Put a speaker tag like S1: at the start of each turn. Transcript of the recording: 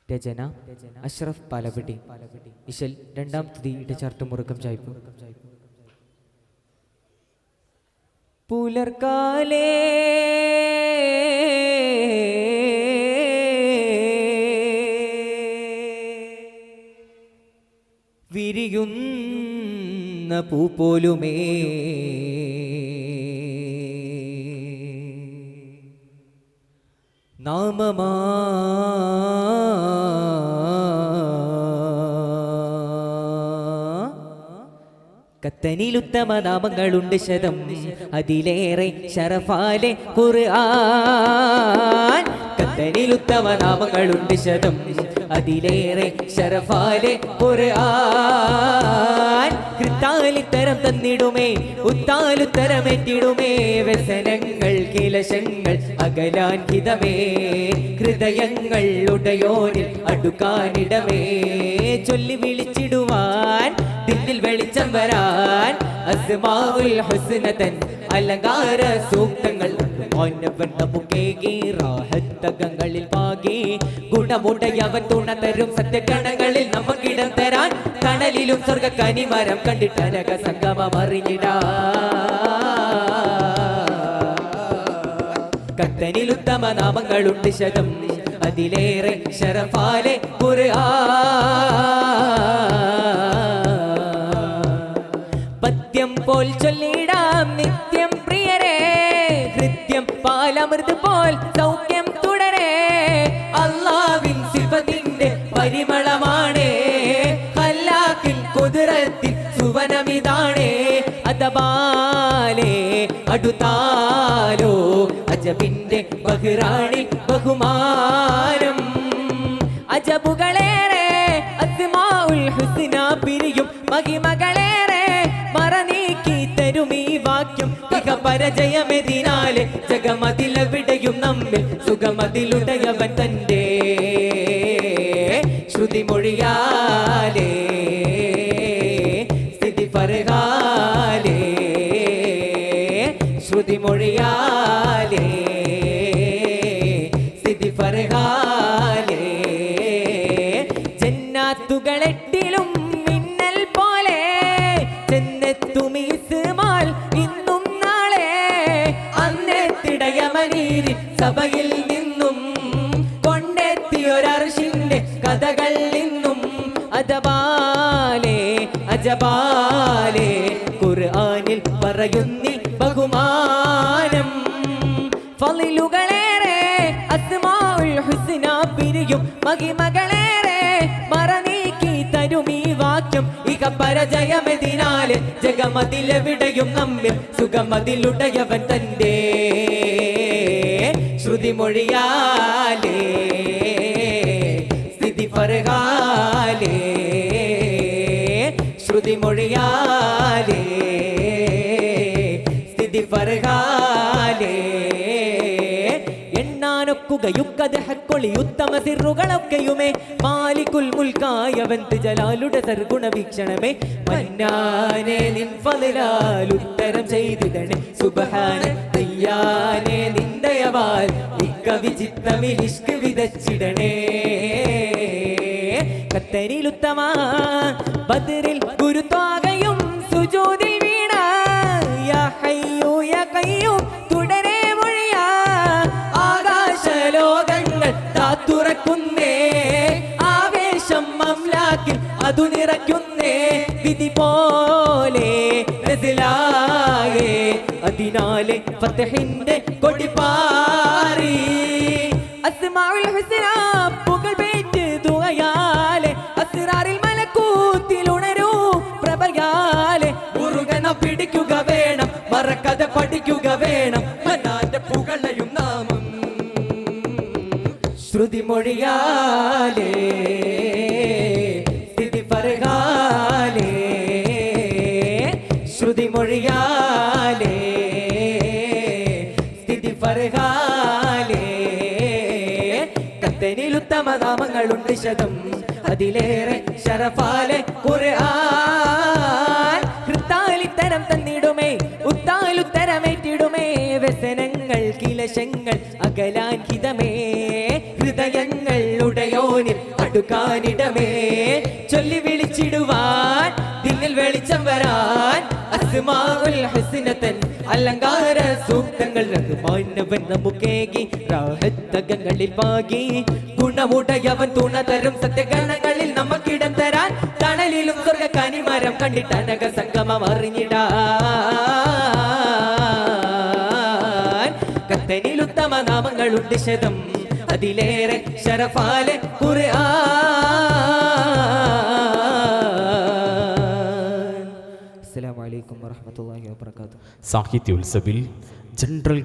S1: രചന അഷ്റഫ് പാലപ്പെട്ടി. ഇശൽ രണ്ടാം കൃതി ഇടചാർത്ത് മുറുക്കം ചായ്പു. പുലർക്കാലേ വിരിയുന്ന പൂ പോലുമേ നാമമാ കത്തനിലുത്തമ നാമങ്ങളുണ്ട് ശതം, അതിലേറെ ശറഫാലെ ഖുർആൻ. കത്തനിലുത്തമ നാമങ്ങളുണ്ട് ശതം, അതിലേറെ ശറഫാലെ ഖുർആൻ. കൃത്താലിത്തരം തന്നിടുമേ, ഉത്താലുത്തരമെറ്റിടുമേ, വ്യസനങ്ങൾ കിലശങ്ങൾ അകലാൻ ഹിതമേ, ഹൃദയങ്ങൾ ഉടയോനിൽ അടുക്കാനിടമേ, ചൊല്ലി വിളിച്ചിടുവാൻ ദില്ലിൽ വെളിച്ചം വരാൻ, അസ്മാഉൽ ഹുസ്നതൻ അലങ്കാര സൂക്തങ്ങൾ ഓനവൻ നമുക്കേകി റാഹത്തകങ്ങളിൽ പാകി, ഗുണമുടയവൻ തുണ തരും സത്യഗണങ്ങളിൽ നമുക്കിടം തരാൻ, കടലിലും സ്വർഗ കനിമരം കണ്ടിട്ട് നരക സംഗമം അറിഞ്ഞിടാ. കത്തനിലുത്തമ നാമങ്ങളുണ്ട് ശതം, അതിലേറെ ശറഫാലെ ഖുർആൻ. പദ്യം പോൽ ചൊല്ലിടാം നിത്യം പ്രിയരേ, ഹൃദ്യം പാലമൃത് പോൽ സൗഖ്യം തുടരേ, അല്ലാഹുവിൻ സിഫത്തിന്റെ പരിമളമാണേ, ഖല്ലാഖിൻ ഖുദ്റത്തിൽ സുവനമിതാണേ, അതബാലേ അടുത്താലോ അജബിന്റെ ബഹ്റാണി ബഹുമാനം, അജബുകളേറെ അസ്മാഉൽ ഹുസ്ന പിരിയും മഹിമകളേറെ, മറനീക്കി തരും ഈ വാക്യം ഇഹ പരജയമെതിനാലെ, ജഗമതിലെവിടെയും നമ്മിൽ സുഖമതിലുടയവൻ തന്റെ ശ്രുതിമൊഴിയാലേ സ്ഥിതി ഫർഹാലേ, ശ്രുതിമൊഴിയാലേ സ്ഥിതി ഫർഹാലേ. ജന്നാത്തുകളെട്ടിലും മിന്നൽ പോലെ ചെന്നെത്തും ഇസ്മാൽ ഇന്നും നാളെ, അന്നെത്തിടയമനീരിൽ സഭയിൽ നിന്നും കൊണ്ടെത്തിയൊരർശിന്റെ കഥകൾ നിന്നും, അജബാലേ അജബാലേ ഖുർആനിൽ പറയുന്നി ബഹുമാനം, ഫളിലുകളേറെ അസ്മാഉൽ ഹുസ്ന പിരിയും മഹിമകളേറെ, മറനീക്കി തരും ഈ വാക്യം ഇഹ പരജയമെതിനാലെ, ജഗമതിലെവിടെയും നമ്മിൽ സുഖമതിലുടയവൻ തന്റെ ശ്രുതിമൊഴിയാലേ സ്ഥിതി ഫർഹാലേ, ശ്രുതിമൊഴിയാലേ സ്ഥിതി ഫർഹാലേ. എണ്ണാനൊക്കുകയുക്കത് ഹക്കൊളി ഉത്തമ സിറുകളൊക്കെയുമേ, മാലിക്കുൽ മുൽക്കായവൻ ജലാലുടെ സർഗുണ വീക്ഷണമേ, മന്നാനെ നിൻ ഫളിലാൽ ഉത്തരം ചെയ്തിടണേ, സുബ്ഹാന തയ്യാനെ നിന്ദയവാൽ വിചിത്തമിൽ ഇഷ്ക് വിതച്ചിടണേ. കത്തനിലുത്തമ ബദറിൽ ഗുരുത്വാകയും സുജൂദിൽ വീണ, യാ ഹയ്യൂ യാ ഖയ്യൂം തുടരേ മൊഴിയാ, ആകാശലോകങ്ങൾ താത്തുറക്കുന്നേ, ആവേശം അംലാക്കിൽ അതു നിറയ്ക്കുന്നേ, വിധി പോലെ നസിലായേ, അതിനാലെ ഫത്ഹിന്റെ കൊടിപാറി, അസ്മാഉൽ ഹുസ്ന പുകൾ പേറ്റ് ദുആയാലെ, അസ്റാറിൽ മലക്കൂത്തിൽ ഉണരൂ പ്രഭയാലെ, മുറുകന പിടിക്കുക വേണം, മറക്കാതെ പഠിക്കുക വേണം, മനാന്റെ പുകളയും നാമം ശ്രുതിമൊഴിയാലേ സ്ഥിതി ഫർഹാലേ, ശ്രുതിമൊഴിയാലേ സ്ഥിതി ഫർഹാലേ. കത്തനിലുത്തമ നാമങ്ങളുണ്ട് ശതം, അതിലേറെ ശറഫാലെ ഖുർആൻ. കൃത്താലിത്തരം തന്നിടുമേ, ഉത്താലുത്തരമേറ്റിടുമേ, വ്യസനങ്ങൾ കില ക്ലേശങ്ങൾ അകലാൻ ഹിതമേ ഹൃദയങ്ങൾ ഉടയോനിൽ അടുക്കാനിടമേ ചൊല്ലി വിളിച്ചിടുവാൻ ദില്ലിൽ വെളിച്ചം വരാൻ അസ്മാഉൽ ഹുസ്നതൻ അലങ്കാര സൂക്തങ്ങൾ റഹ്മാനവൻ നമുക്കേകി റാഹത്തകങ്ങളിൽ പാകി ഗുണമുടയവൻ തുണ തരും സത്യഗണങ്ങളിൽ നമുക്കിടം തരാൻ തണലിലും സ്വർഗ കനിമരം കണ്ടിട്ട് അനക സംഗമം അറിഞ്ഞിടാൻ കത്തനിൽ ഉത്തമ നാമങ്ങളുണ്ട് ശതം അതിലേറെ ശരഫാലെ ഖുർആൻ. അസ്സലാമു അലൈക്കും വറഹ്മത്തുള്ളാഹി വബറകാതുഹു.
S2: സാഹിത്യോത്സവിൽ ജനറൽ